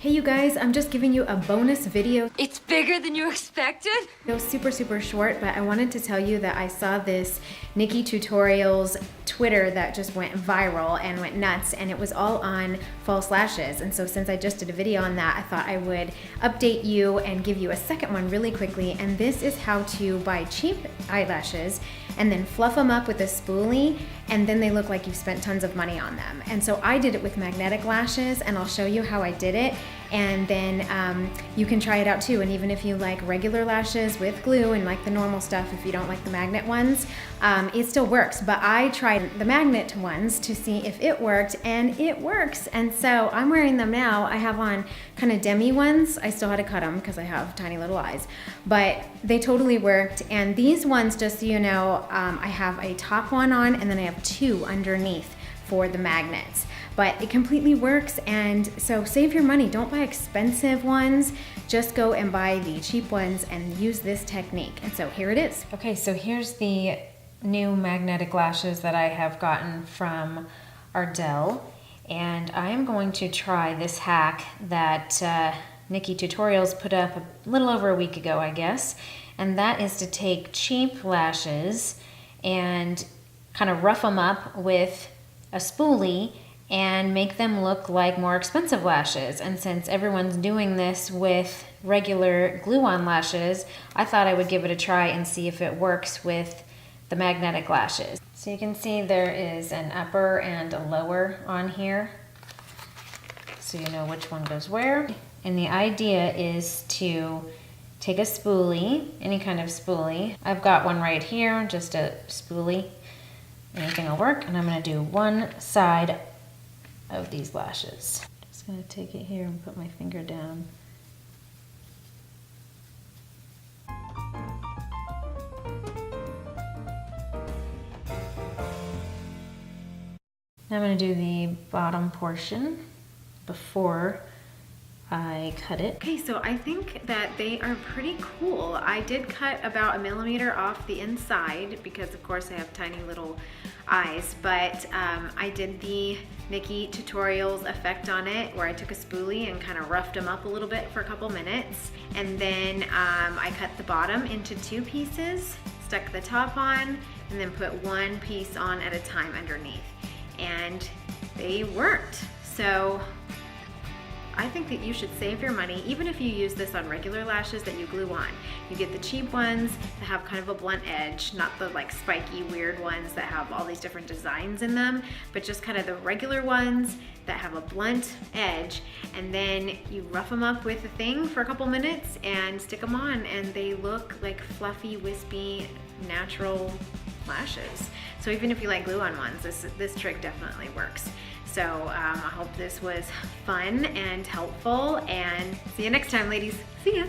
Hey you guys, I'm just giving you a bonus video. It's bigger than you expected? It was super short, but I wanted to tell you that I saw this NikkieTutorials Twitter that just went viral and went nuts, and it was all on false lashes. And so since I just did a video on that, I thought I would update you and give you a second one really quickly. And this is how to buy cheap eyelashes and then fluff them up with a spoolie, and then they look like you've spent tons of money on them. And so I did it with magnetic lashes, and I'll show you how I did it. And then you can try it out too. And even if you like regular lashes with glue and like the normal stuff, if you don't like the magnet ones, it still works. But I tried the magnet ones to see if it worked, and it works. And so I'm wearing them now. I have on kind of demi ones. I still had to cut them because I have tiny little eyes, but they totally worked. And these ones, just so you know, I have a top one on, and then I have two underneath for the magnets. But it completely works, and so save your money. Don't buy expensive ones. Just go and buy the cheap ones and use this technique. And so here it is. Okay, so here's the new magnetic lashes that I have gotten from Ardell. And I am going to try this hack that NikkieTutorials put up a little over a week ago, I guess. And that is to take cheap lashes and kind of rough them up with a spoolie and make them look like more expensive lashes. And since everyone's doing this with regular glue-on lashes, I thought I would give it a try and see if it works with the magnetic lashes. So you can see there is an upper and a lower on here, so you know which one goes where. And the idea is to take a spoolie, any kind of spoolie. I've got one right here, just a spoolie. Anything will work. And I'm gonna do one side of these lashes. Just gonna take it here and put my finger down. Now I'm gonna do the bottom portion before I cut it. Okay, so I think that they are pretty cool. I did cut about 1 millimeter off the inside because of course I have tiny little eyes, but I did the NikkieTutorials effect on it where I took a spoolie and kind of roughed them up a little bit for a couple minutes. And then I cut the bottom into 2 pieces, stuck the top on, and then put one piece on at a time underneath. And they worked. So I think that you should save your money, even if you use this on regular lashes that you glue on. You get the cheap ones that have kind of a blunt edge, not the like spiky weird ones that have all these different designs in them, but just kind of the regular ones that have a blunt edge. And then you rough them up with a thing for a couple minutes and stick them on, and they look like fluffy, wispy, natural lashes. So even if you like glue-on ones, this trick definitely works. So I hope this was fun and helpful, and see you next time, ladies. See ya.